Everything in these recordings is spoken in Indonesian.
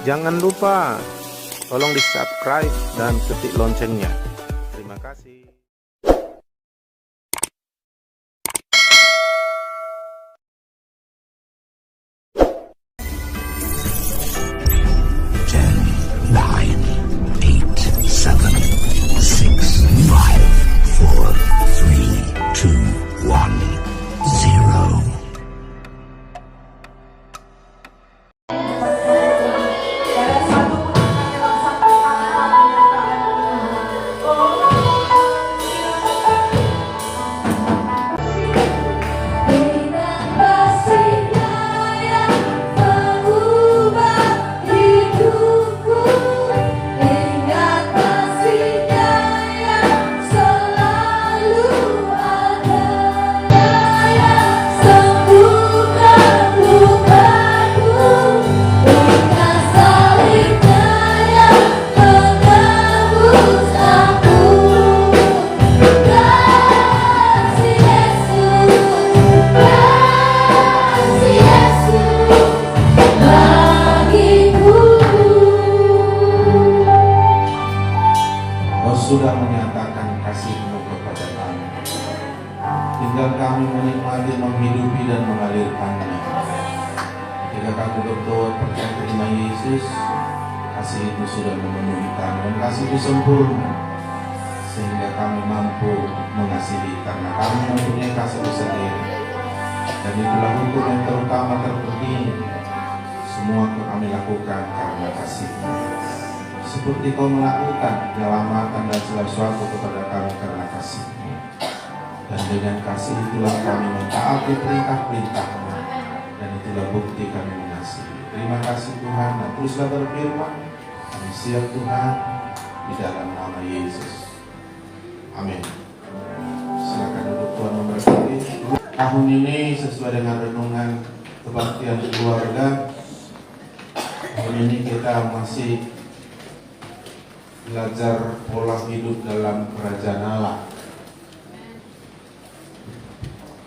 Jangan lupa tolong di subscribe dan ketik loncengnya. Terima kasih. Sudah menyatakan kasih-Mu kepada kami. Tinggal kami menikmati, menghidupi dan mengalirkannya. Ketika kami berdoa percaya terima Yesus, kasih itu sudah memenuhi kami dan kasih itu sempurna, sehingga kami mampu mengasihi karena kami mempunyai kasih itu sendiri. Dan itulah hukum yang terutama terpenting. Semua kami lakukan karena kasih-Mu. Seperti Kau melakukan penyelamatan dan segala sesuatu kepada kami karena kasih-Mu. Dan dengan kasih itulah kami mentaati perintah-perintah-Mu, dan itulah bukti kami mengasihi. Terima kasih Tuhan, dan teruslah berfirman. Kami siap Tuhan, di dalam nama Yesus. Amin. Silakan duduk, Tuhan memberkati. Tahun ini sesuai dengan renungan kebaktian keluarga, tahun ini kita masih belajar pola hidup dalam kerajaan Allah.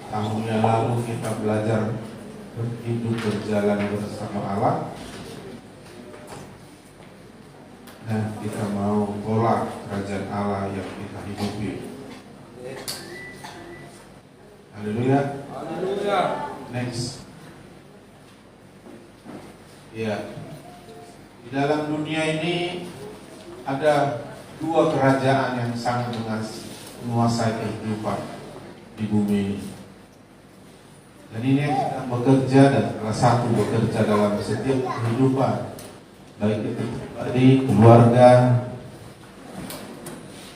Tahun yang lalu kita belajar hidup berjalan bersama Allah. Dan kita mau pola kerajaan Allah yang kita hidupi. Haleluya. Haleluya. Next. Ya. Di dalam dunia ini ada dua kerajaan yang sangat menguasai kehidupan di bumi ini. Dan ini yang sedang bekerja, dan salah satu bekerja dalam setiap kehidupan, baik itu pribadi, keluarga,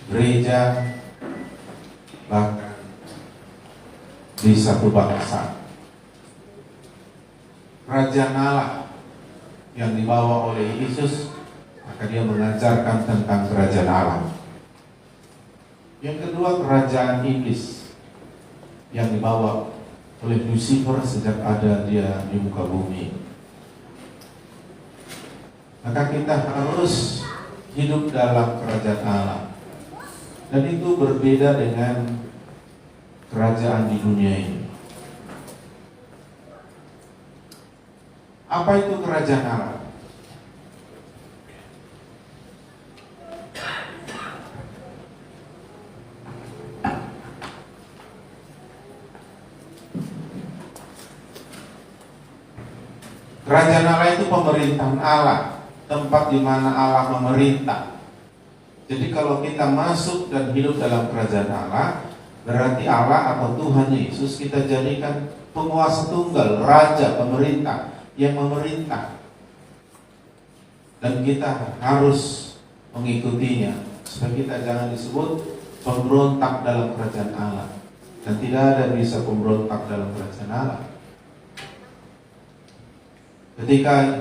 gereja, bahkan di satu bangsa. Kerajaan Allah yang dibawa oleh Yesus, maka dia mengajarkan tentang kerajaan Allah. Yang kedua, kerajaan iblis yang dibawa oleh Lucifer sejak ada dia di muka bumi. Maka kita harus hidup dalam kerajaan Allah. Dan itu berbeda dengan kerajaan di dunia ini. Apa itu kerajaan Allah? Kerajaan Allah itu pemerintahan Allah, tempat di mana Allah memerintah. Jadi kalau kita masuk dan hidup dalam kerajaan Allah, berarti Allah atau Tuhan Yesus kita jadikan penguasa tunggal, raja, pemerintah yang memerintah. Dan kita harus mengikutinya, supaya kita jangan disebut pemberontak dalam kerajaan Allah. Dan tidak ada bisa pemberontak dalam kerajaan Allah. Ketika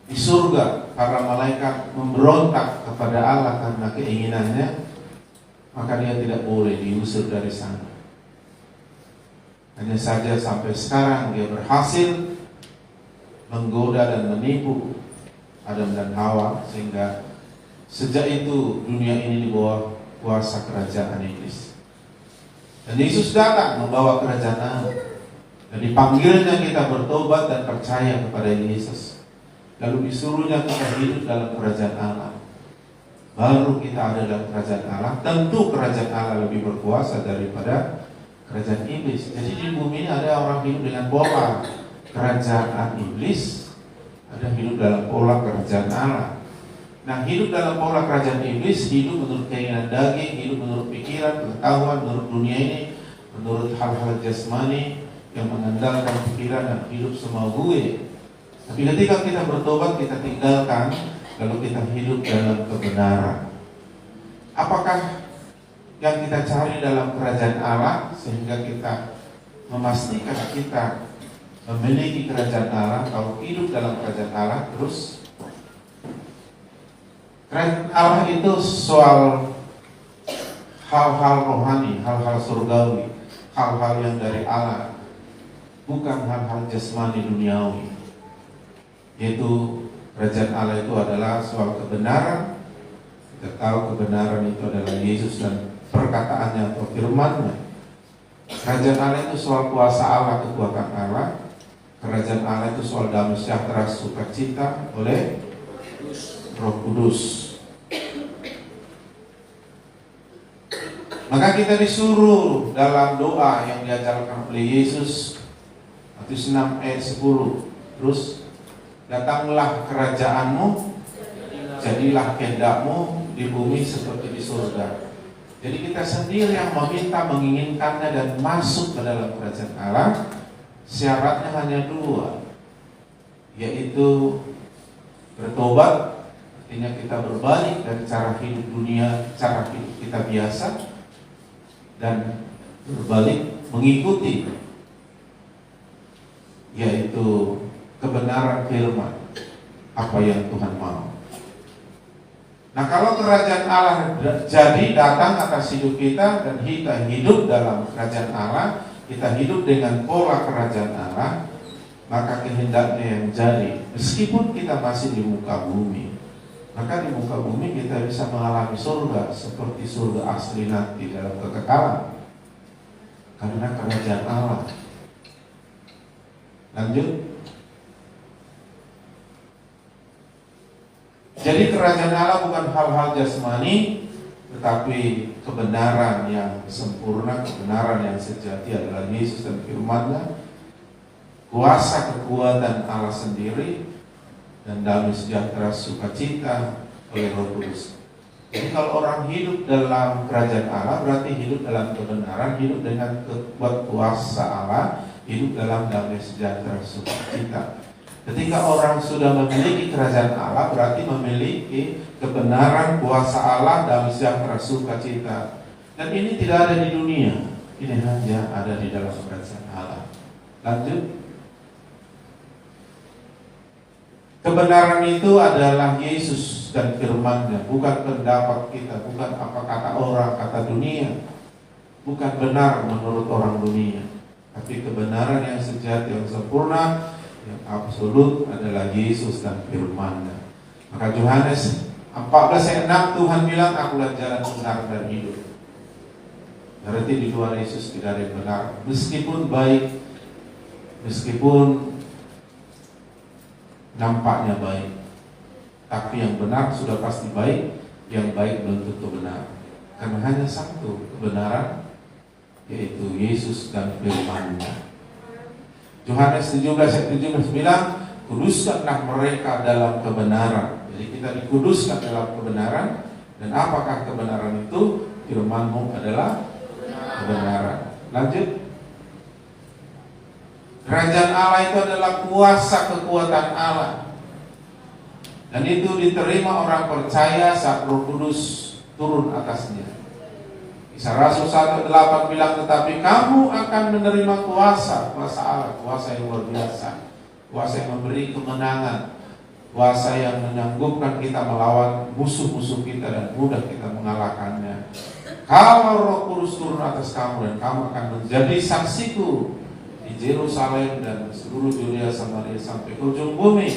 di surga para malaikat memberontak kepada Allah karena keinginannya, maka dia tidak boleh diusir dari sana. Hanya saja sampai sekarang dia berhasil menggoda dan menipu Adam dan Hawa, sehingga sejak itu dunia ini di bawah kuasa kerajaan iblis. Dan Yesus datang membawa kerajaan Allah. Dan dipanggilnya kita bertobat dan percaya kepada Yesus. lalu disuruhnya kita hidup dalam kerajaan Allah. Baru kita ada dalam kerajaan Allah. Tentu kerajaan Allah lebih berkuasa daripada kerajaan iblis. Jadi di bumi ini ada orang hidup dengan pola kerajaan iblis, ada hidup dalam pola kerajaan Allah. Nah, hidup dalam pola kerajaan iblis, hidup menurut keinginan daging, hidup menurut pikiran, pengetahuan, menurut dunia ini, menurut hal-hal jasmani yang mengandalkan pikiran dan hidup semau gue. Tapi ketika kita bertobat, kita tinggalkan, lalu kita hidup dalam kebenaran. Apakah yang kita cari dalam kerajaan Allah sehingga kita memastikan kita memiliki kerajaan Allah? Kalau hidup dalam kerajaan Allah, terus kerajaan Allah itu soal hal-hal rohani, hal-hal surgawi, hal-hal yang dari Allah, bukan hal-hal jasmani duniawi. Yaitu kerajaan Allah itu adalah soal kebenaran. Kita tahu kebenaran itu adalah Yesus dan perkataannya atau firman-Nya. Kerajaan Allah itu soal kuasa Allah, kekuatan Allah. Kerajaan Allah itu soal damai sejahtera, sukacita oleh Roh Kudus. Maka kita disuruh dalam doa yang diajarkan oleh Yesus, Matius 6 ayat 10. Terus, datanglah kerajaanmu, jadilah kehendakmu di bumi seperti di surga. Jadi kita sendiri yang meminta, menginginkannya dan masuk ke dalam kerajaan Allah. Syaratnya hanya dua, yaitu bertobat, artinya kita berbalik dari cara hidup dunia, cara hidup kita biasa, dan berbalik mengikuti, yaitu kebenaran firman, apa yang Tuhan mau. Nah, kalau kerajaan Allah jadi datang atas hidup kita dan kita hidup dalam kerajaan Allah, kita hidup dengan pola kerajaan Allah, maka kehendaknya yang jadi, meskipun kita masih di muka bumi, maka di muka bumi kita bisa mengalami surga seperti surga asli nanti dalam kekekalan, karena kerajaan Allah. Lanjut. Jadi kerajaan Allah bukan hal-hal jasmani, tetapi kebenaran yang sempurna, kebenaran yang sejati adalah Yesus dan firman-Nya, kuasa kekuatan Allah sendiri, dan damai sejahtera sukacita oleh Roh Kudus. Jadi kalau orang hidup dalam kerajaan Allah, berarti hidup dalam kebenaran, hidup dengan kekuatan kuasa Allah, hidup dalam damai sejahtera sukacita. Ketika orang sudah memiliki kerajaan Allah, berarti memiliki kebenaran kuasa Allah dalam sejahtera sukacita. Dan ini tidak ada di dunia, ini hanya ada di dalam kerajaan Allah. Lanjut. Kebenaran itu adalah Yesus dan firman-Nya, bukan pendapat kita, bukan apa kata orang, kata dunia. Bukan benar menurut orang dunia, tapi kebenaran yang sejati, yang sempurna, yang absolut adalah Yesus dan firman-Nya. Maka Yohanes 14 ayat 6 Tuhan bilang, akulah jalan benar dan hidup. Berarti di luar Yesus tidak ada yang benar. Meskipun baik, meskipun nampaknya baik, tapi yang benar sudah pasti baik, yang baik belum tentu benar. Karena hanya satu kebenaran, yaitu Yesus dan firman-Nya. Yohanes 17 bilang, kuduskanlah mereka dalam kebenaran. Jadi kita dikuduskan dalam kebenaran. Dan apakah kebenaran itu? Firman-Mu adalah kebenaran. Lanjut. Kerajaan Allah itu adalah kuasa kekuatan Allah. Dan itu diterima orang percaya saat Roh Kudus turun atasnya. Kisah Rasul 1:8 bilang, tetapi kamu akan menerima kuasa Allah, kuasa yang luar biasa, kuasa yang memberi kemenangan, kuasa yang menyanggupkan kita melawan musuh-musuh kita dan mudah kita mengalahkannya. Kalau Roh Kudus turun atas kamu, dan kamu akan menjadi saksiku di Yerusalem dan seluruh Yudea Samaria sampai ke ujung bumi.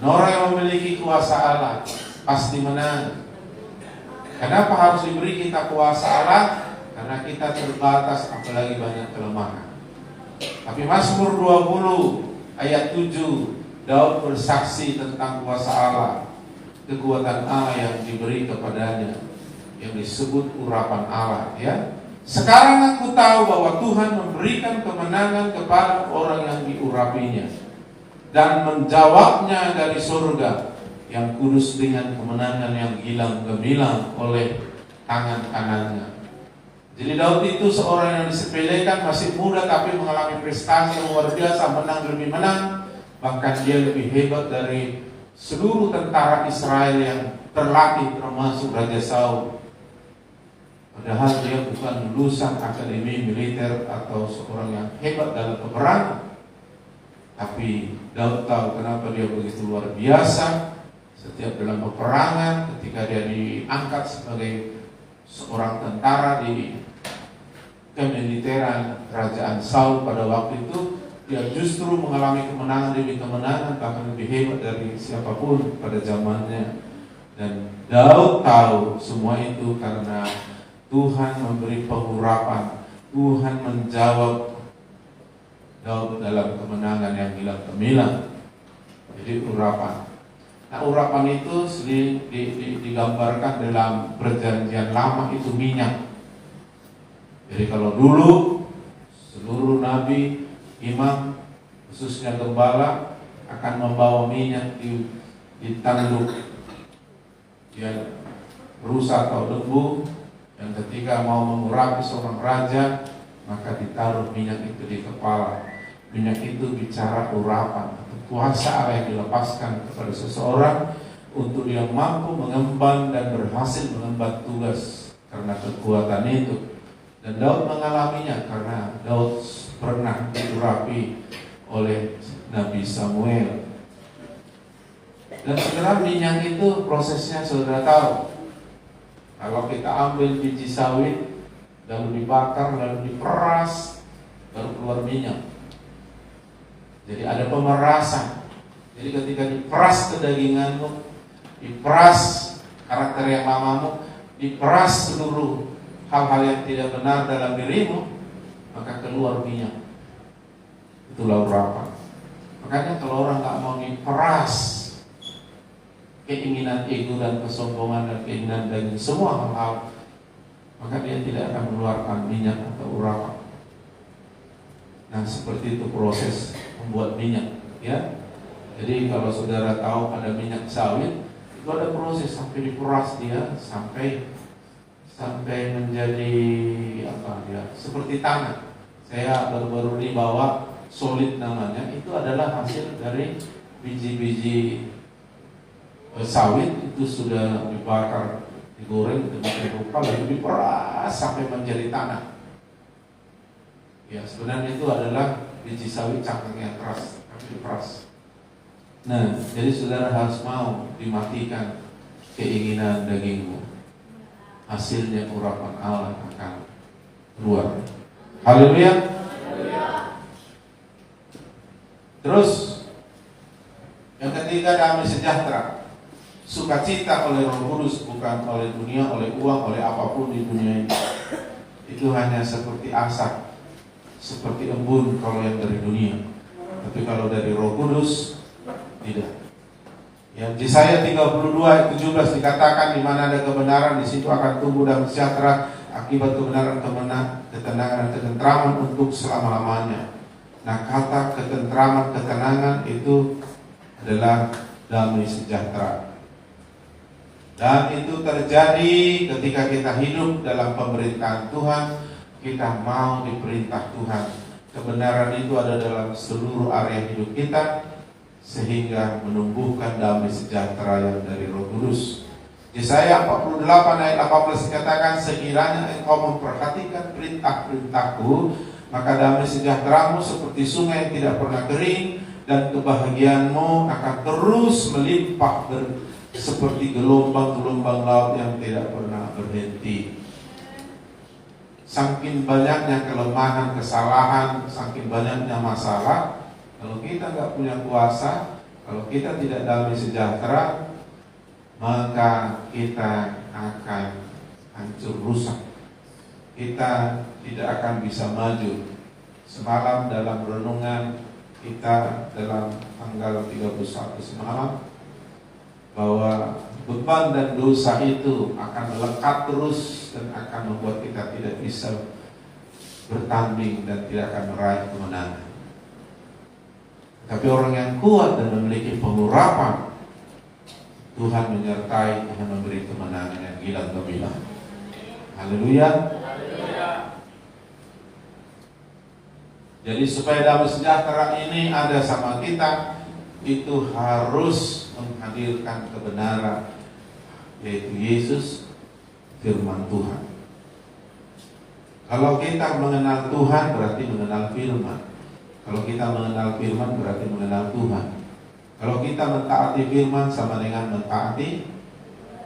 Dan orang yang memiliki kuasa Allah pasti menang. Kenapa harus diberi kita kuasa Allah? Karena kita terbatas, apalagi banyak kelemahan. Tapi Mazmur 20 ayat 7 Daud bersaksi tentang kuasa Allah, kekuatan Allah yang diberi kepadanya, yang disebut urapan Allah, ya. Sekarang aku tahu bahwa Tuhan memberikan kemenangan kepada orang yang diurapinya dan menjawabnya dari surga yang kudus dengan kemenangan yang gilang gemilang oleh tangan kanannya. Jadi Daud itu seorang yang disepelekan, masih muda tapi mengalami prestasi yang luar biasa, menang demi menang. Bahkan dia lebih hebat dari seluruh tentara Israel yang terlatih, termasuk Raja Saul. Padahal dia bukan lulusan akademi militer atau seorang yang hebat dalam peperangan. Tapi Daud tahu kenapa dia begitu luar biasa. Setiap dalam peperangan, ketika dia diangkat sebagai seorang tentara di kemiliteran kerajaan Saul pada waktu itu, dia justru mengalami kemenangan demi kemenangan, bahkan lebih hebat dari siapapun pada zamannya. Dan Daud tahu semua itu karena Tuhan memberi pengurapan, Tuhan menjawab Daud dalam kemenangan yang gilang gemilang. Jadi urapan. Nah, urapan itu digambarkan dalam perjanjian lama itu minyak. Jadi kalau dulu seluruh nabi, imam, khususnya gembala akan membawa minyak di tanduk, ya, rusa atau lembu. Dan ketika mau mengurapi seorang raja, maka ditaruh minyak itu di kepala. Minyak itu bicara urapan, kuasa Allah yang dilepaskan kepada seseorang untuk dia mampu mengemban dan berhasil mengemban tugas karena kekuatan itu. Dan Daud mengalaminya karena Daud pernah diurapi oleh Nabi Samuel. Dan sebenarnya minyak itu prosesnya saudara tahu. Kalau kita ambil biji sawit, lalu dibakar, lalu diperas, baru keluar minyak. Jadi ada pemerasan. Jadi ketika diperas kedaginganmu, diperas karakter yang lamamu, diperas seluruh hal-hal yang tidak benar dalam dirimu, maka keluar minyak. Itulah urapan. Makanya kalau orang tak mau diperas keinginan ego dan kesombongan dan keinginan dan semua hal-hal, maka dia tidak akan mengeluarkan minyak atau urapan. Nah, seperti itu proses membuat minyak, ya. Jadi kalau saudara tahu ada minyak sawit, itu ada proses sampai diperas dia sampai menjadi apa dia? Seperti tanah. Saya baru-baru ini bawa solid namanya, itu adalah hasil dari biji-biji sawit itu sudah dibakar, digoreng, dibakar rupa, lalu diperas sampai menjadi tanah. Ya, sebenarnya itu adalah biji sawit cangkang yang keras, tapi diperas. Nah, jadi saudara harus mau dimatikan keinginan dagingmu. Hasilnya urapan Allah akan keluar. Haleluya. Terus yang ketiga, damai sejahtera. Sukacita oleh Roh Kudus, bukan oleh dunia, oleh uang, oleh apapun di dunia ini. Itu hanya seperti asap, seperti embun kalau yang dari dunia. Tapi kalau dari Roh Kudus, tidak. Ya, Yesaya 32 ayat 17 dikatakan, di mana ada kebenaran, di situ akan tumbuh damai sejahtera, akibat kebenaran, ketenangan dan ketentraman untuk selama-lamanya. Nah, kata ketentraman, ketenangan itu adalah damai sejahtera. Dan itu terjadi ketika kita hidup dalam pemerintahan Tuhan, kita mau diperintah Tuhan. Kebenaran itu ada dalam seluruh area hidup kita, sehingga menumbuhkan damai sejahtera yang dari Roh Kudus. Yesaya 48 ayat 18 dikatakan, sekiranya engkau memperhatikan perintah-perintahku, maka damai sejahteramu seperti sungai yang tidak pernah kering, dan kebahagiaanmu akan terus melimpah seperti gelombang-gelombang laut yang tidak pernah berhenti. Saking banyaknya kelemahan, kesalahan, saking banyaknya masalah, kalau kita nggak punya kuasa, kalau kita tidak damai sejahtera, maka kita akan hancur rusak. Kita tidak akan bisa maju. Semalam dalam renungan kita dalam tanggal 31 semalam bahwa beban dan dosa itu akan melekat terus dan akan membuat kita tidak bisa bertanding dan tidak akan meraih kemenangan. Tapi orang yang kuat dan memiliki pengurapan, Tuhan menyertai, Tuhan memberi kemenangan yang gilang gemilang. Haleluya. Jadi supaya damai sejahtera ini ada sama kita, itu harus menghadirkan kebenaran, yaitu Yesus, firman Tuhan. Kalau kita mengenal Tuhan berarti mengenal firman. Kalau kita mengenal firman berarti mengenal Tuhan. Kalau kita mentaati firman sama dengan mentaati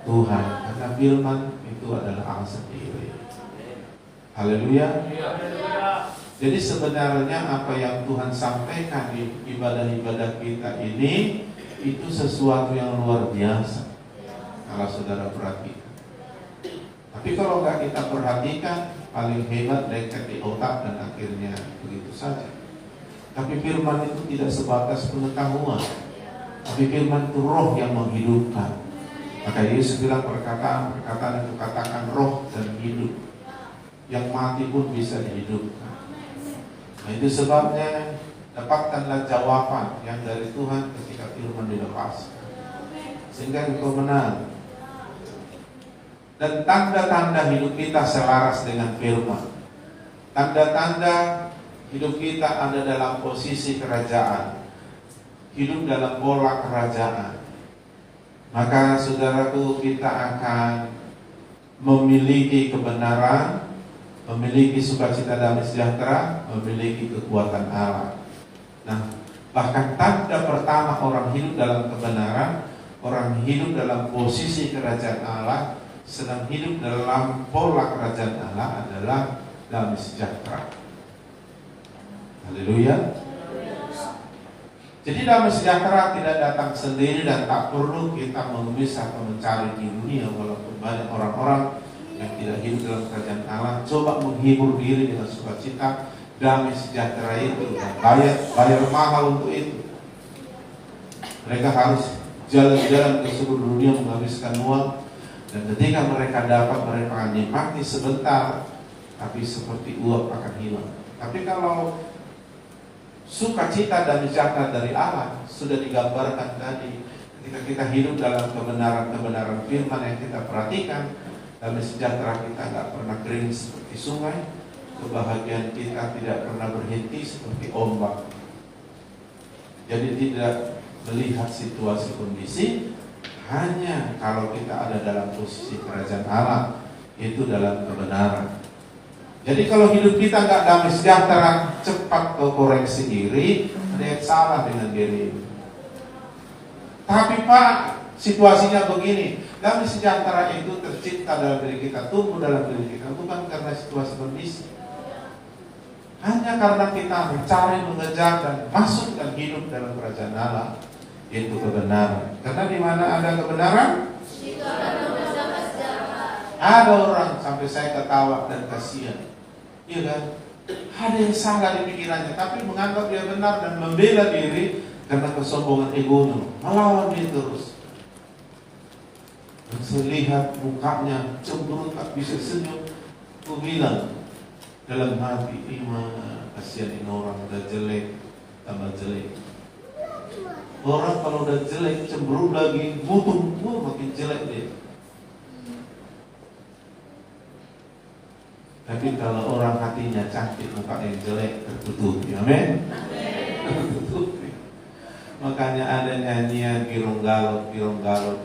Tuhan. Karena firman itu adalah Allah sendiri. Haleluya. Jadi sebenarnya apa yang Tuhan sampaikan di ibadah-ibadah kita ini itu sesuatu yang luar biasa. Kalau saudara perhatikan. Tapi kalau nggak kita perhatikan, paling hebat dekat di otak dan akhirnya begitu saja. Tapi firman itu tidak sebatas pengetahuan. Tapi firman itu roh yang menghidupkan. Maka Yesus bilang perkataan itu katakan roh dan hidup. Yang mati pun bisa dihidupkan. Nah itu sebabnya dapatkanlah jawaban yang dari Tuhan ketika firman dilepaskan. Sehingga engkau menang. Dan tanda-tanda hidup kita selaras dengan firman. Tanda-tanda hidup kita ada dalam posisi kerajaan, hidup dalam pola kerajaan. Maka saudaraku, kita akan memiliki kebenaran, memiliki sukacita damai sejahtera, memiliki kekuatan Allah. Nah, bahkan tanda pertama orang hidup dalam kebenaran, orang hidup dalam posisi kerajaan Allah, sedang hidup dalam pola kerajaan Allah adalah damai sejahtera. Haleluya. Jadi damai sejahtera tidak datang sendiri dan tak perlu kita mengemis atau mencari di dunia. Walaupun banyak orang-orang yang tidak hidup dalam kerajaan Allah coba menghibur diri dengan sukacita damai sejahtera itu dan bayar mahal untuk itu. Mereka harus jalan-jalan ke seluruh dunia menghabiskan uang, dan ketika mereka dapat, mereka akan nikmati sebentar, tapi seperti uap akan hilang. Tapi kalau sukacita dan sejahtera dari Allah sudah digambarkan tadi, ketika kita hidup dalam kebenaran-kebenaran firman yang kita perhatikan, damai sejahtera kita nggak pernah kering seperti sungai, kebahagiaan kita tidak pernah berhenti seperti ombak. Jadi tidak melihat situasi kondisi, hanya kalau kita ada dalam posisi kerajaan Allah, itu dalam kebenaran. Jadi kalau hidup kita nggak damai sejahtera, cepat ke koreksi diri, ada yang salah dengan diri. Tapi Pak, situasinya begini, damai sejahtera itu tercipta dalam diri kita, tumbuh dalam diri kita, bukan karena situasi kondisi. Hanya karena kita mencari, mengejar dan masuk dan hidup dalam kerajaan Allah, itu kebenaran. Karena di mana ada kebenaran, ada orang sampai saya ketawa dan kasihan. Iya kan? Ada yang salah di pikirannya, tapi menganggap dia benar dan membela diri karena kesombongan egonya, melawan dia terus. Dan saya lihat mukanya cemberut, tak bisa senyum. Aku bilang dalam hati, kasihan ini orang udah jelek, tambah jelek. Orang kalau udah jelek cemberut lagi, mutung, makin jelek dia. Tapi kalau orang hatinya cantik, muka yang jelek tertutupi. Amin. Tertutupi. Makanya ada nyanyian girong galot.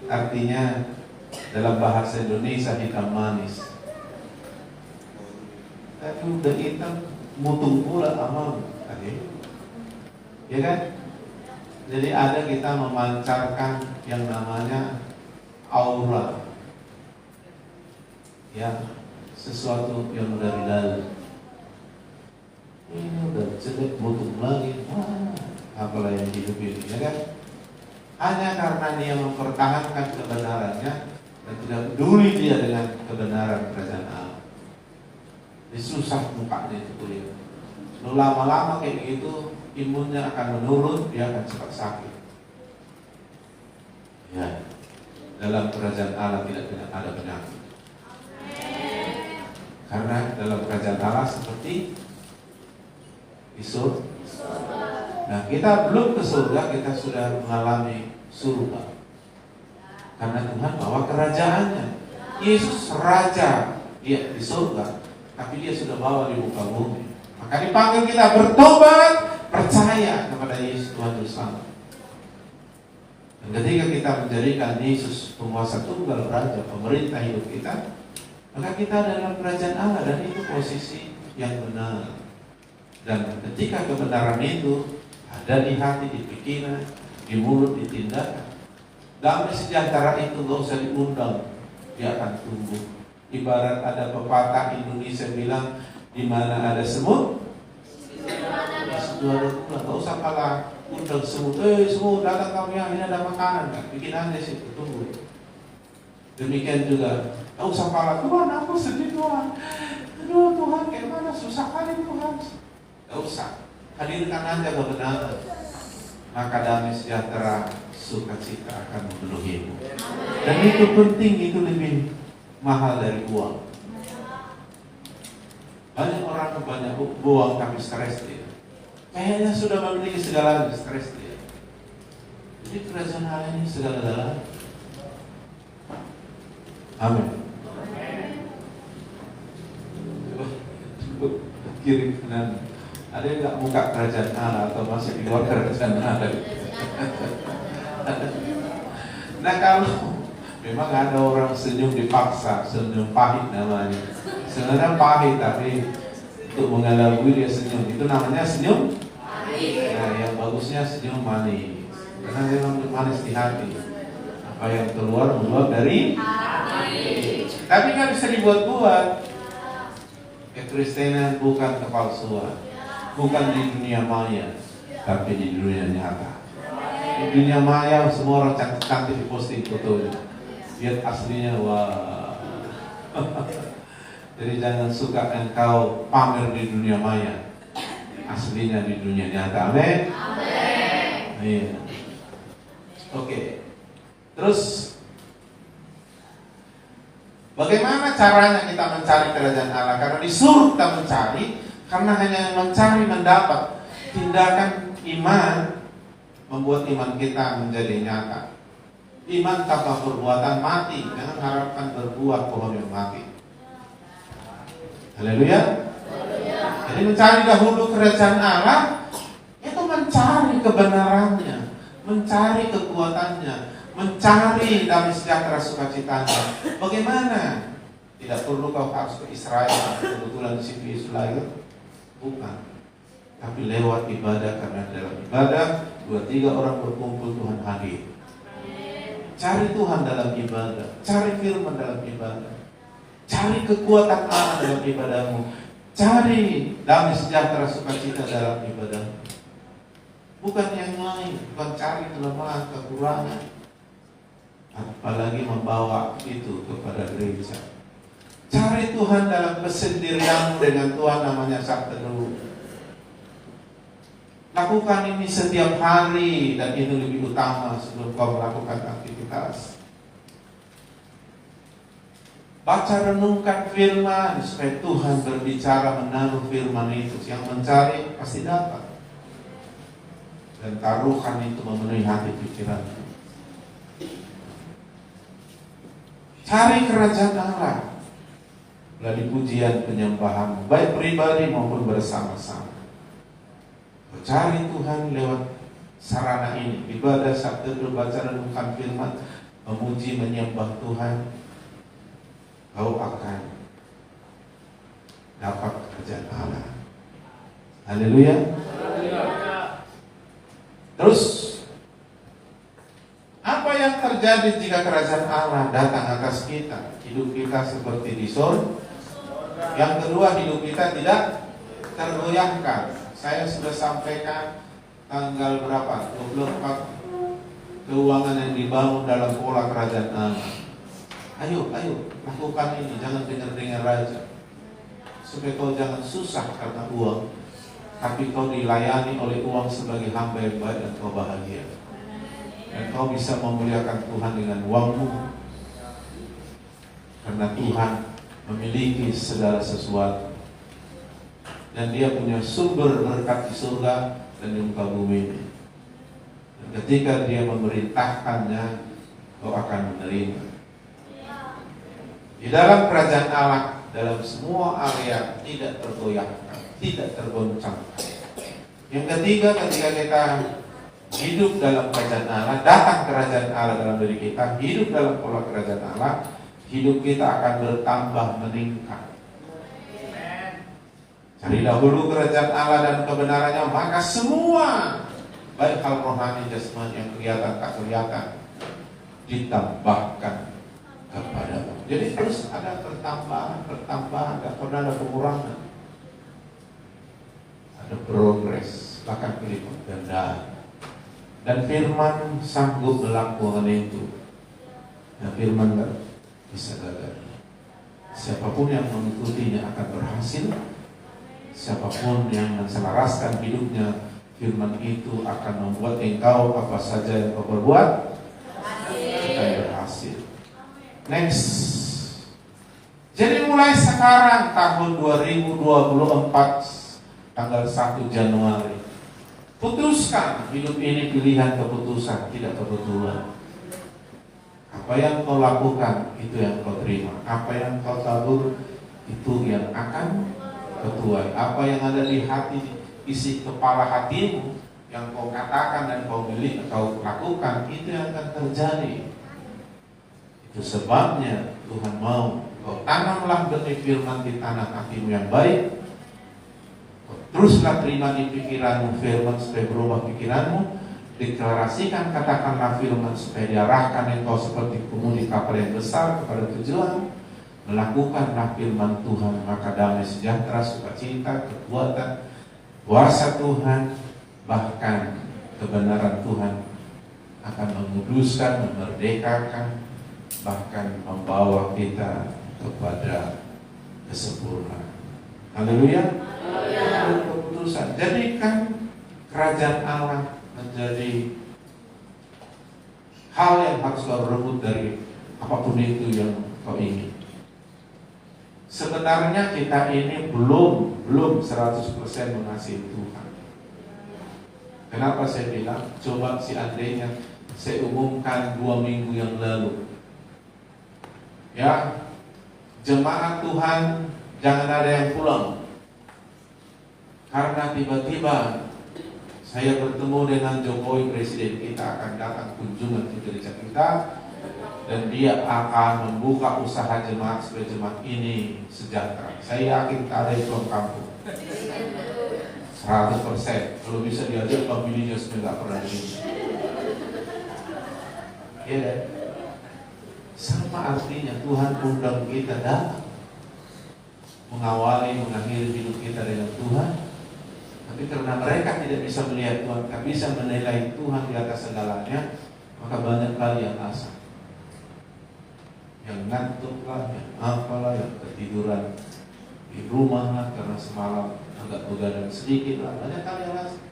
Artinya dalam bahasa Indonesia hitam manis. Tapi udah hitam, mutung pula amal. Ya kan? Jadi ada kita memancarkan yang namanya aura. Ya, sesuatu yang dari dalam. Ini udah jelek, mutung lagi. Apalah yang hidup ini, ya kan? Hanya karena dia mempertahankan kebenarannya dan tidak peduli dia dengan kebenaran kerajaan Allah. Dia susah mukanya itu kuliah. Lalu lama-lama kayak begitu, imunnya akan menurun, dia akan cepat sakit. Ya, dalam kerajaan Allah tidak ada penyakit. Karena dalam kerajaan Allah seperti di surga. Nah, kita belum ke surga, kita sudah mengalami surga. Karena Tuhan bawa kerajaannya. Yesus raja, dia di surga, tapi dia sudah bawa di muka bumi. Maka dipanggil kita bertobat, percaya kepada Yesus Tuhan Juru Selamat. Dan ketika kita menjadikan Yesus penguasa tunggal raja, pemerintah hidup kita, maka kita dalam kerajaan Allah, dan itu posisi yang benar. Dan ketika kebenaran itu ada di hati, di pikiran, di mulut, di tindakan, damai sejahtera itu gak usah diundang, dia akan tumbuh. Ibarat ada pepatah Indonesia bilang, di mana ada semut, gak usah kalah undang semut. Semut datang kamu ya, ini ada makanan kan, bikin aja situ, tunggu. Demikian juga, gak usah kalah, Tuhan aku sedih Tuhan. Aduh Tuhan, kayak mana susah kali Tuhan. Gak usah, hadirkan aja kebenaran. Maka damai sejahtera, sukacita akan memenuhimu. Dan itu penting, itu lebih mahal dari uang. Banyak orang banyak uang tapi stres dia. Kayaknya sudah memiliki segala, stres dia. Jadi kerajaan Allah ini segala-galanya. Amin. Kiri kanan. Ada yang nggak buka kerajaan Allah atau masih di luar kerajaan Allah? Nah, kalau memang ada orang senyum dipaksa, senyum pahit namanya. Sebenarnya pahit, tapi untuk mengelabui dia senyum. Itu namanya senyum manis. Nah, yang bagusnya senyum manis. Karena memang manis di hati. Apa yang keluar dari hati. Tapi nggak bisa dibuat-buat. Kekristenan bukan kepalsuan. Bukan di dunia maya, tapi di dunia nyata. Di dunia maya semua orang cantik-cantik diposting fotonya. Lihat aslinya, wah. Jadi jangan suka engkau pamer di dunia maya, aslinya di dunia nyata. Amin. Iya. Oke. Terus bagaimana caranya kita mencari kerajaan Allah? Karena disuruh kita mencari. Karena hanya mencari mendapat. Tindakan iman membuat iman kita menjadi nyata. Iman tanpa perbuatan mati. Jangan harapkan berbuah pohon yang mati. Haleluya. Jadi mencari dahulu kerajaan Allah itu mencari kebenarannya, mencari kekuatannya, mencari damai sejahtera sukacitanya. Bagaimana? Tidak perlu kau harus ke Israel. Kebetulan di situ Yesus lahir. Bukan, tapi lewat ibadah. Karena dalam ibadah 2-3 orang berkumpul, Tuhan hadir. Cari Tuhan dalam ibadah, cari firman dalam ibadah, cari kekuatan Allah dalam ibadahmu, cari damai sejahtera sukacita dalam ibadah. Bukan yang lain, bukan cari kelemahan, kekurangan, apalagi membawa itu kepada gereja. Cari Tuhan dalam kesendirianmu dengan Tuhan, namanya saat teduh. Lakukan ini setiap hari, dan itu lebih utama sebelum kau melakukan aktivitas. Baca renungkan firman supaya Tuhan berbicara, menaruh firman itu. Yang mencari pasti dapat. Dan taruhkan itu memenuhi hati pikiran. Cari kerajaan Allah melalui pujian penyembahan, baik pribadi maupun bersama-sama. Cari Tuhan lewat sarana ini, ibadah, sabda, baca, renungkan firman, memuji, menyembah Tuhan. Kau akan dapat kerajaan Allah. Haleluya. Terus apa yang terjadi jika kerajaan Allah datang atas kita? Hidup kita seperti di surga. Yang kedua, hidup kita tidak tergoyahkan. Saya sudah sampaikan tanggal berapa? 24 keuangan yang dibangun dalam pola kerajaan Allah. Ayo, lakukan ini. Jangan dengar-dengar raja, supaya kau jangan susah karena uang. tapi kau dilayani oleh uang sebagai hamba yang baik dan kau bahagia. Dan kau bisa memuliakan Tuhan dengan uangmu, karena Tuhan memiliki segala sesuatu, dan Dia punya sumber berkat di surga dan di muka bumi ini. Dan ketika Dia memerintahkannya, kau akan menerima. Di dalam kerajaan Allah, dalam semua area tidak tergoyahkan, tidak tergoncangkan. Yang ketiga, ketika kita hidup dalam kerajaan Allah, datang kerajaan Allah dalam diri kita, hidup dalam pola kerajaan Allah, hidup kita akan bertambah meningkat. Cari dahulu kerajaan Allah dan kebenarannya, maka semua baik hal rohani jasmani yang kelihatan tak kelihatan ditambahkan kepadamu. Jadi terus ada pertambahan, tak pernah ada pengurangan. Ada progres, bahkan kelipat ganda. Dan firman sanggup melakukan itu. Dan firman tidak bisa gagal. Siapapun yang mengikutinya akan berhasil. Siapapun yang menselaraskan hidupnya, firman itu akan membuat engkau apa saja yang kau berbuat akan berhasil. Next. Jadi mulai sekarang tahun 2024 tanggal 1 Januari, putuskan hidup ini pilihan keputusan, tidak kebetulan. Apa yang kau lakukan, itu yang kau terima. Apa yang kau tabur, itu yang akan kau tuai. Apa yang ada di hati, isi kepala hatimu, yang kau katakan dan kau miliki, kau lakukan, itu yang akan terjadi. Itu sebabnya Tuhan mau kau tanamlah benih firman di tanah hatimu yang baik. Teruslah terima di pikiranmu firman supaya berubah pikiranmu. Deklarasikan, katakanlah firman supaya diarahkan engkau seperti kemudi kapal yang besar kepada tujuan. Melakukanlah firman Tuhan, maka damai sejahtera, sukacita, kekuatan, kuasa Tuhan, bahkan kebenaran Tuhan akan menguduskan, memerdekakan, bahkan membawa kita kepada kesempurnaan. Haleluya. Keputusan. Jadikan kerajaan Allah menjadi hal yang harus kau rebut dari apapun itu yang kau ingin. Sebenarnya kita ini belum 100% mengasihi Tuhan. Kenapa saya bilang? Coba seandainya saya umumkan 2 minggu yang lalu, ya, jemaat Tuhan jangan ada yang pulang. Karena tiba-tiba saya bertemu dengan Jokowi, presiden kita akan datang kunjungan ke gereja kita, dan dia akan membuka usaha jemaat supaya jemaat ini sejahtera. Saya yakin tak ada yang pulang kampung 100%. Kalau bisa diajak familinya supaya gak pernah ini. Ya, sama artinya Tuhan undang kita datang mengawali, mengakhiri hidup kita dengan Tuhan. Tapi karena mereka tidak bisa melihat Tuhan, tak bisa menilai Tuhan di atas segalanya, maka banyak kali yang asal, yang ngantuk lah, yang apalah, yang ketiduran di rumah lah karena semalam agak begadang sedikit lah, banyak kali yang asal.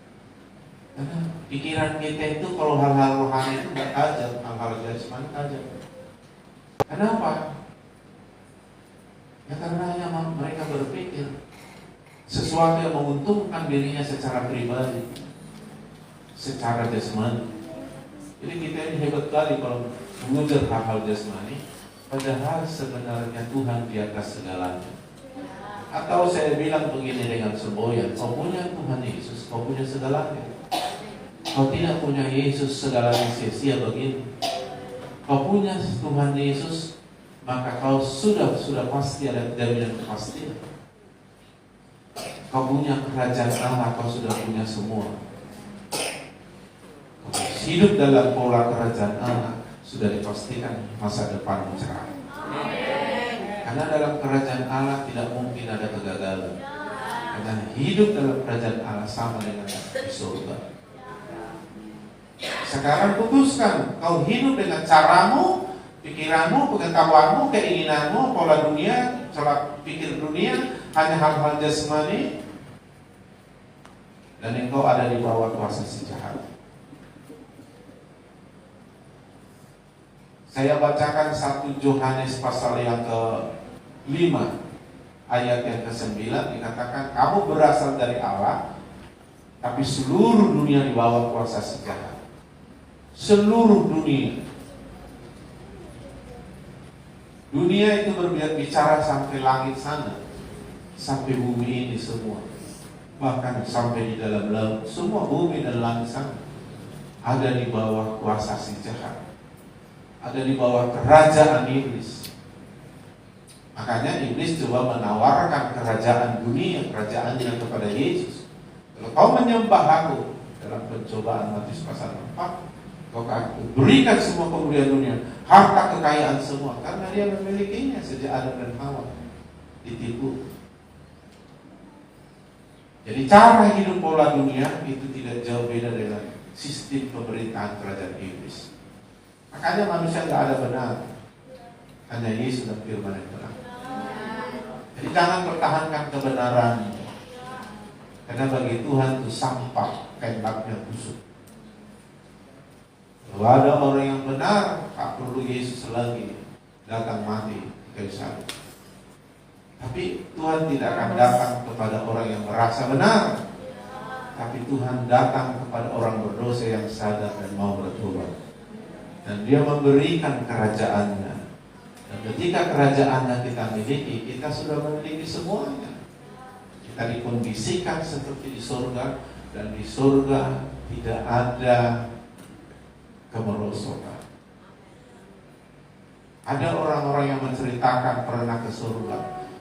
Karena pikiran kita itu kalau hal-hal rohani itu nggak tajam, hal-hal jasmani tajam. Kenapa? Ya karena hanya mereka berpikir sesuatu yang menguntungkan dirinya secara pribadi, secara jasmani. Jadi kita ini hebat kali kalau mengujar hal-hal jasmani, padahal sebenarnya Tuhan di atas segalanya. Atau saya bilang begini dengan semboyan, kau punya Tuhan Yesus, kau punya segalanya. Kau tidak punya Yesus, segalanya sia-sia begini. Kau punya Tuhan Yesus, maka kau sudah pasti ada jaminan kepastian. Kau punya kerajaan Allah, kau sudah punya semua. Kau hidup dalam pola kerajaan Allah, sudah dipastikan masa depanmu cerah. Karena dalam kerajaan Allah tidak mungkin ada kegagalan. Karena hidup dalam kerajaan Allah sama dengan di surga. Sekarang putuskan, kau hidup dengan caramu, pikiranmu, pengetahuanmu, keinginanmu, pola dunia, cara pikir dunia, hanya hal-hal jasmani, dan engkau ada di bawah kuasa si jahat. Saya bacakan 1 Yohanes pasal yang ke-5 ayat yang ke-9, dikatakan kamu berasal dari Allah, tapi seluruh dunia di bawah kuasa si jahat. Seluruh dunia. Dunia itu berbicara sampai langit sana, sampai bumi ini semua, bahkan sampai di dalam laut. Semua bumi dan langit sana ada di bawah kuasa si jahat, ada di bawah kerajaan iblis. Makanya iblis coba menawarkan kerajaan dunia, kerajaannya kepada Yesus. Kalau kau menyembah aku, dalam pencobaan Matius pasal 4, kau akan berikan semua kemuliaan dunia, harta kekayaan semua, karena dia memilikinya sejak Adam dan Hawa ditipu. Jadi cara hidup pola dunia itu tidak jauh beda dengan sistem pemerintahan kerajaan iblis. Makanya manusia tidak ada benar, hanya Yesus dan firman yang benar. Jadi jangan pertahankan kebenaran, karena bagi Tuhan itu sampah, kain baknya busuk. Kalau ada orang yang benar, tak perlu Yesus lagi datang mati di kayu salib. Tapi Tuhan tidak akan datang kepada orang yang merasa benar, tapi Tuhan datang kepada orang berdosa yang sadar dan mau bertobat. Dan dia memberikan kerajaannya. Dan ketika kerajaannya kita miliki, kita sudah memiliki semuanya. Kita dikondisikan seperti di surga, dan di surga tidak ada kemerosotan. Ada orang-orang yang menceritakan pernah ke surga.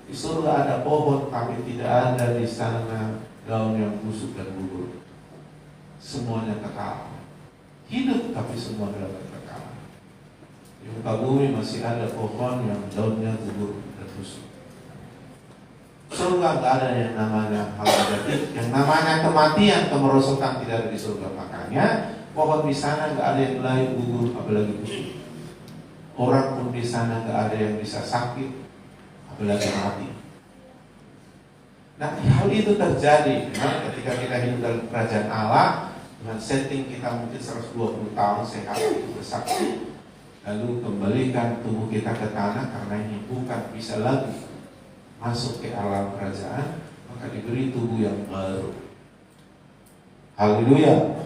Di surga ada pohon, tapi tidak ada di sana daun yang busuk dan gugur. Semuanya kekal. Hidup tapi semua dalam kekekalan. Di muka bumi masih ada pohon yang daunnya gugur dan busuk. Surga tidak ada yang namanya hal negatif, yang namanya kematian, kemerosotan tidak ada di surga. Makanya pohon di sana nggak ada yang lain gugur, apalagi busuk. Orang pun di sana nggak ada yang bisa sakit, apalagi mati. Nah, hal itu terjadi ketika kita hidup dalam kerajaan Allah dengan setting kita mungkin 120 tahun sehat itu bersaksi, lalu kembalikan tubuh kita ke tanah karena ini bukan bisa lagi masuk ke alam kerajaan, maka diberi tubuh yang baru. Haleluya.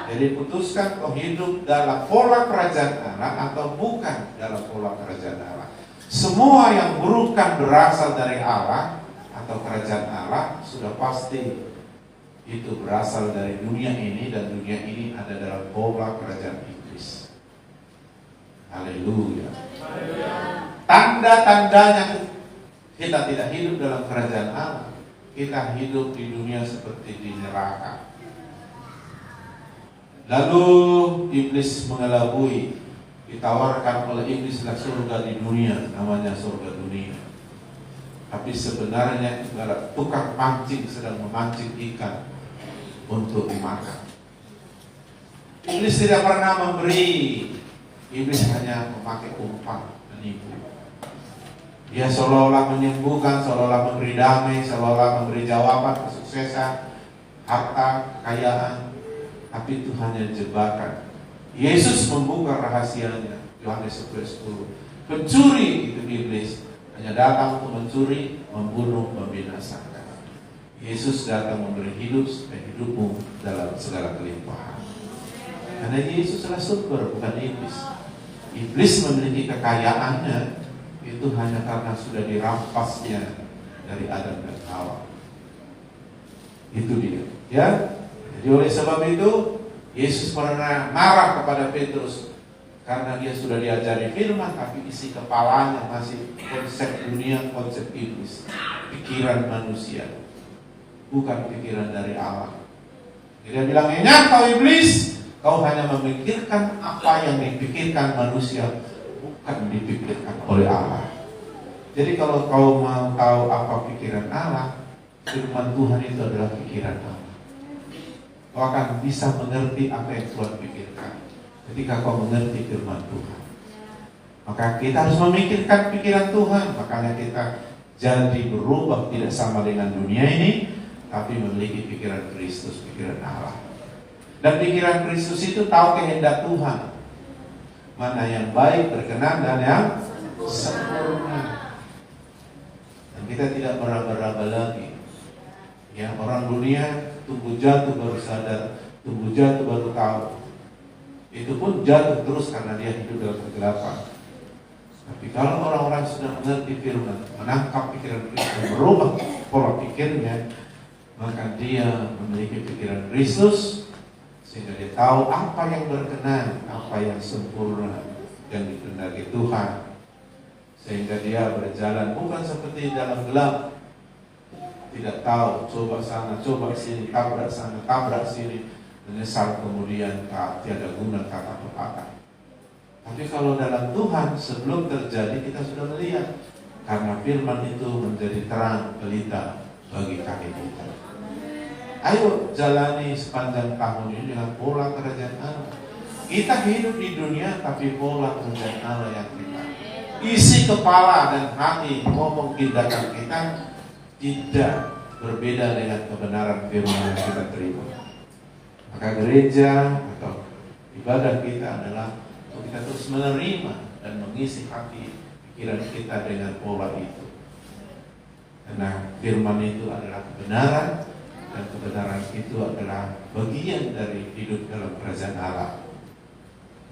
Jadi putuskan kau hidup dalam pola kerajaan Allah atau bukan dalam pola kerajaan Allah. Semua yang bukan berasal dari Allah atau kerajaan Allah sudah pasti itu berasal dari dunia ini, dan dunia ini ada dalam pola kerajaan iblis. Haleluya. Tanda-tandanya kita tidak hidup dalam kerajaan Allah, kita hidup di dunia seperti di neraka. Lalu iblis mengelabui, ditawarkan oleh iblis lah surga di dunia, namanya surga dunia. Tapi sebenarnya ibarat tukang pancing sedang memancing ikan untuk dimakan. Iblis tidak pernah memberi, iblis hanya memakai umpan menipu. Dia seolah-olah menyembuhkan, seolah-olah memberi damai, seolah-olah memberi jawaban kesuksesan, harta, kekayaan. Tapi itu hanya jebakan. Yesus membuka rahasianya. Yohanes 10. Pencuri itu iblis, hanya datang untuk mencuri, membunuh, membinasakan. Yesus datang memberi hidup supaya hidupmu dalam segala kelimpahan. Karena Yesus adalah sumber, bukan iblis. Iblis memiliki kekayaannya itu hanya karena sudah dirampasnya dari Adam dan Hawa. Itu dia. Ya. Jadi oleh sebab itu Yesus pernah marah kepada Petrus karena dia sudah diajari firman, tapi isi kepalanya masih konsep dunia, konsep iblis, pikiran manusia, bukan pikiran dari Allah. Dia bilang, enak kau iblis, kau hanya memikirkan apa yang dipikirkan manusia, bukan dipikirkan oleh Allah. Jadi kalau kau mau tahu apa pikiran Allah, firman Tuhan itu adalah pikiran Allah. Kau akan bisa mengerti apa yang Tuhan pikirkan ketika kau mengerti firman Tuhan. Maka kita harus memikirkan pikiran Tuhan. Makanya kita jadi berubah, tidak sama dengan dunia ini, tapi memiliki pikiran Kristus, pikiran Allah. Dan pikiran Kristus itu tahu kehendak Tuhan, mana yang baik, berkenan, dan yang sempurna. Dan kita tidak meraba-raba lagi. Ya, orang dunia tunggu jatuh baru sadar, tunggu jatuh baru tahu. Itu pun jatuh terus karena dia hidup dalam kegelapan. Tapi kalau orang-orang sudah mengerti firman, menangkap pikiran Kristus, merubah pola pikirnya, maka dia memiliki pikiran Kristus, sehingga dia tahu apa yang berkenan, apa yang sempurna, yang dikehendaki Tuhan. Sehingga dia berjalan bukan seperti dalam gelap, tidak tahu, coba sana, coba sini, tabrak sana, tabrak sini, menyesal kemudian tiada guna kata pepatah. Tapi kalau dalam Tuhan, sebelum terjadi kita sudah melihat, karena firman itu menjadi terang pelita bagi kaki kita. Ayo jalani sepanjang tahun ini dengan pola kerajaan Allah. Kita hidup di dunia, tapi pola kerajaan Allah yang kita isi kepala dan hati, ngomong tindakan kita tidak berbeda dengan kebenaran firman yang kita terima. Maka gereja atau ibadah kita adalah untuk kita terus menerima dan mengisi hati pikiran kita dengan pola itu. Karena firman itu adalah kebenaran, dan kebenaran itu adalah bagian dari hidup dalam kerajaan Allah.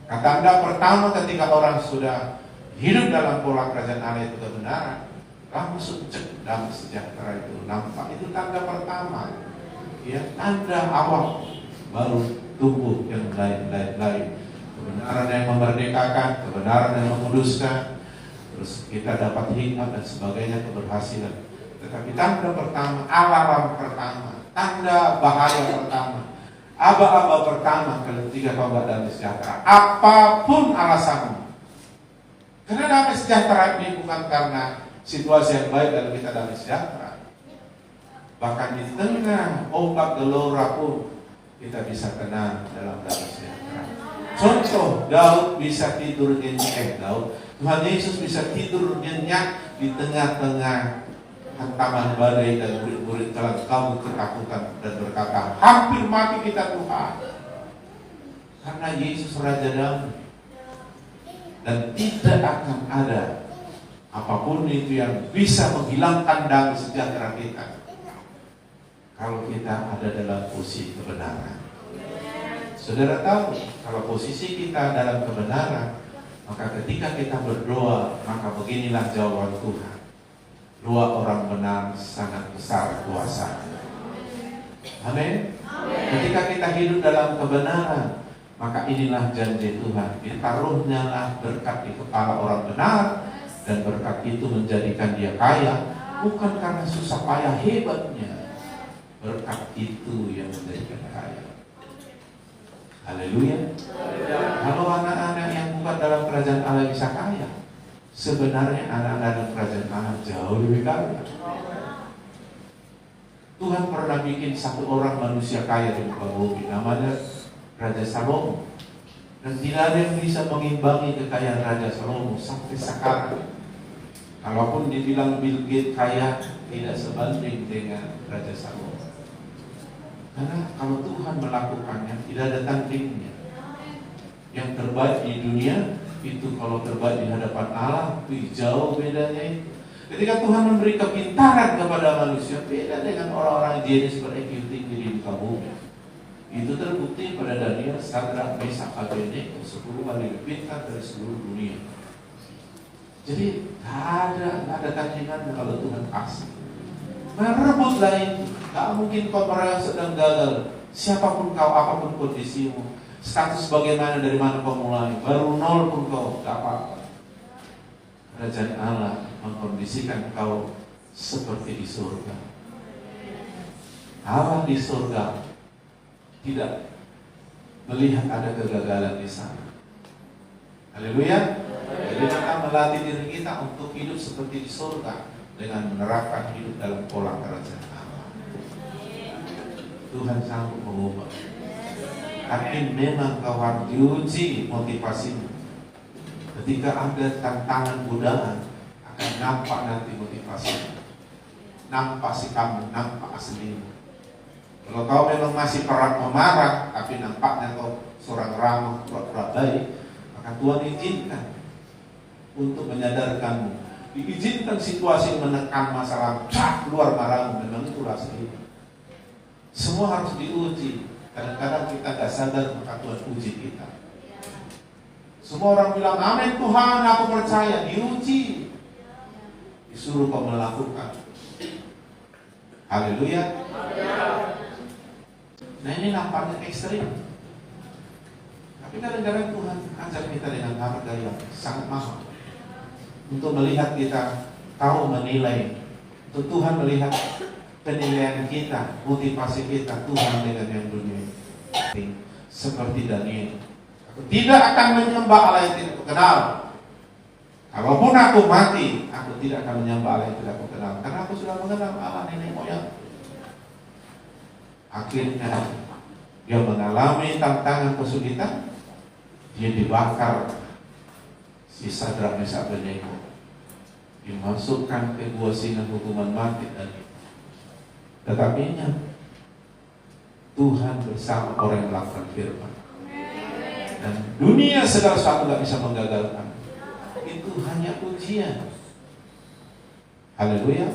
Tanda pertama ketika orang sudah hidup dalam pola kerajaan Allah itu kebenaran, langsung damai sejahtera itu nampak. Itu tanda pertama, ya, tanda awal, baru tumbuh yang lain-lain. Kebenaran yang memerdekakan, kebenaran yang menguduskan, terus kita dapat hikmat dan sebagainya, keberhasilan. Tetapi tanda pertama, alarm pertama, tanda bahaya pertama, aba-aba pertama ketika kau gak damai sejahtera, apapun alasanmu. Karena damai sejahtera ini bukan karena situasi yang baik dan kita damai sejahtera. Bahkan di tengah ombak gelora pun kita bisa tenang dalam damai sejahtera. Contoh, Daud bisa tidur nyenyak. Tuhan Yesus bisa tidur nyenyak di tengah-tengah hantaman badai, dan murid-murid telah kamu ketakutan dan berkata, hampir mati kita Tuhan. Karena Yesus Raja Daud. Dan tidak akan ada apapun itu yang bisa menghilangkan damai sejahtera kita kalau kita ada dalam posisi kebenaran. Saudara tahu, kalau posisi kita dalam kebenaran, maka ketika kita berdoa, maka beginilah jawaban Tuhan. Doa orang benar sangat besar kuasanya. Amin. Ketika kita hidup dalam kebenaran, maka inilah janji Tuhan. Ditaruhnya lah berkat di kepala orang benar, dan berkat itu menjadikan dia kaya, bukan karena susah payah hebatnya. Berkat itu yang menjadikan kaya. Haleluya. Kalau anak-anak yang bukan dalam kerajaan Allah bisa kaya, sebenarnya anak-anak dalam kerajaan Allah jauh lebih kaya. Tuhan pernah bikin satu orang manusia kaya di muka bumi, namanya Raja Salomo. Dan tidak ada yang bisa mengimbangi kekayaan Raja Salomo sampai sekarang. Kalaupun dibilang Bill Gates kaya, tidak sebanding dengan Raja Salomo. Karena kalau Tuhan melakukannya, tidak ada tandingnya. Yang terbaik di dunia itu kalau terbaik di hadapan Allah, jauh bedanya itu. Ketika Tuhan memberi kepintaran kepada manusia, beda dengan orang-orang jenis ber-IQ tinggi di muka bumi. Itu terbukti pada Daniel, Sadrak, Mesak, Abednego, 10 kali lebih pintar dari seluruh dunia. Jadi tak ada tandingan kalau Tuhan kasih. Merebut lain, tak mungkin kau merasa sedang gagal. Siapapun kau, apapun kondisimu, status bagaimana, dari mana kau mulai, baru nol pun kau, tak apa-apa. Kerajaan Allah mengkondisikan kau seperti di surga. Allah di surga tidak melihat ada kegagalan di sana. Haleluya. Jadi kita melatih diri kita untuk hidup seperti di surga dengan menerapkan hidup dalam pola kerajaan Allah. Tuhan sanggup mengubah. Tapi memang kau harus diuji motivasimu. Ketika ada tantangan godaan, akan nampak nanti motivasimu. Nampak sikapmu, nampak aslimu. Kalau kau memang masih pemarah, tapi nampaknya kau seorang ramah, pura-pura baik, maka Tuhan izinkan untuk menyadarkanmu. Diizinkan situasi menekan masalah, keluar marahmu. Memang itulah kehidupan. Semua harus diuji. Kadang-kadang kita tidak sadar, maka Tuhan uji kita. Semua orang bilang, amin Tuhan, aku percaya. Diuji, disuruh kau melakukan. Haleluya. Nah, ini nampaknya ekstrim. Tapi kadang-kadang Tuhan ajar kita dengan harga yang sangat mahal, untuk melihat kita tahu menilai. Untuk Tuhan melihat penilaian kita, motivasi kita. Tuhan dengan yang dunia seperti Daniel, aku tidak akan menyembah Allah yang tidak aku kenal. Kalaupun aku mati, aku tidak akan menyembah Allah yang tidak aku kenal, karena aku sudah mengenal Allah nenek moyang. Akhirnya dia mengalami tantangan kesulitan, dia dibakar. Si Sadrak Mesak Abednego dimasukkan ke gua singa hukuman mati tadi. Tetapi Tuhan bersama orang yang melakukan firman. Dan dunia segala sesuatu tidak bisa menggagalkan. Itu hanya ujian. Haleluya.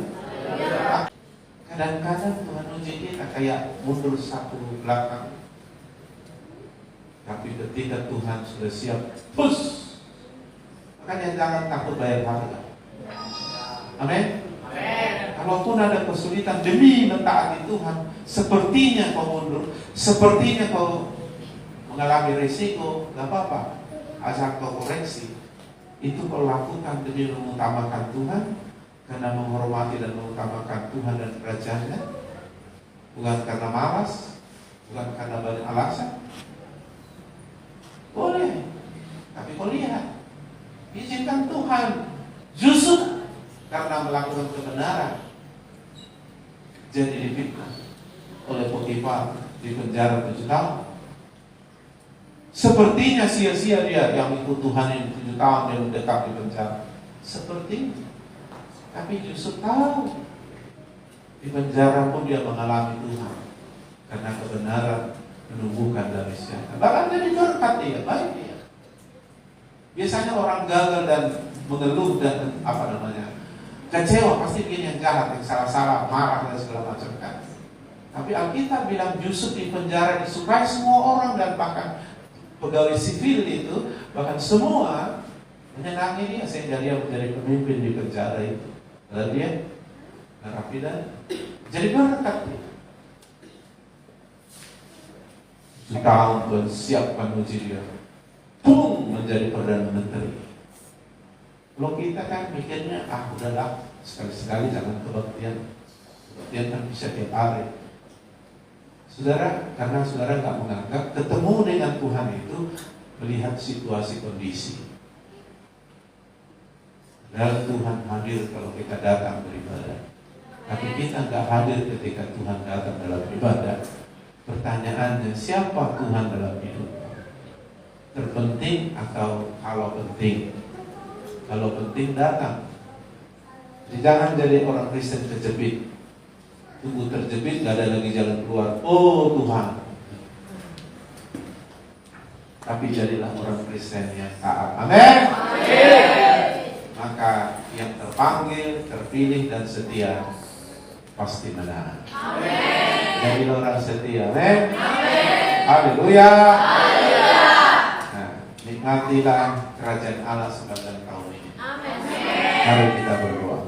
Kadang-kadang Tuhan uji kita kayak mundur satu belakang. Tapi ketika Tuhan sudah siap, push. Makanya jangan takut bayar harga. Amin. Kalaupun ada kesulitan demi mentaati Tuhan, sepertinya kau mundur, sepertinya kau mengalami risiko, gak apa-apa. Asal kau koreksi. Itu kau lakukan demi mengutamakan Tuhan, karena menghormati dan mengutamakan Tuhan dan kerajaannya, bukan karena malas, bukan karena banyak alasan. Boleh, tapi kau lihat, izinkan Tuhan justru karena melakukan kebenaran jadi difitnah oleh Potifar, di penjara 7 tahun. Sepertinya sia-sia dia yang ikut Tuhan yang 7 tahun dia mendekat di penjara. Sepertinya. Tapi justru tahu di penjara pun dia mengalami Tuhan, karena kebenaran menumbuhkan dari sejahtera. Bahkan jadi berkat dia, baik dia. Biasanya orang gagal dan mengeluh dan kecewa, pasti bikin yang jahat, yang salah-salah, marah dan segala macam kan. Tapi Alkitab bilang justru di penjara disukai semua orang, dan bahkan pegawai sivil itu, bahkan semua menyenangi dia sehingga dia menjadi pemimpin di penjara itu. Lalu dia narapidana jadi berkat dia. 7 tahun Tuhan siapkan uji dia, menjadi Perdana Menteri. Kalau kita kan mikirnya, udahlah, sekali-sekali jangan kebaktian. Kebaktian kan bisa tiap hari. Saudara, karena saudara nggak menganggap ketemu dengan Tuhan itu melihat situasi kondisi. Dan Tuhan hadir kalau kita datang beribadah. Tapi kita nggak hadir ketika Tuhan datang dalam ibadah. Pertanyaannya, siapa Tuhan dalam hidup? Terpenting atau kalau penting? Kalau penting datang. Jadi jangan jadi orang Kristen terjepit. Tunggu terjepit, gak ada lagi jalan keluar. Oh Tuhan. Tapi jadilah orang Kristen yang taat. Amin. Maka yang terpanggil, terpilih dan setia pasti menang. Jadilah orang setia. Amin. Haleluya. Nah, nikmatilah kerajaan Allah sepanjang tahun ini. Mari kita berdoa.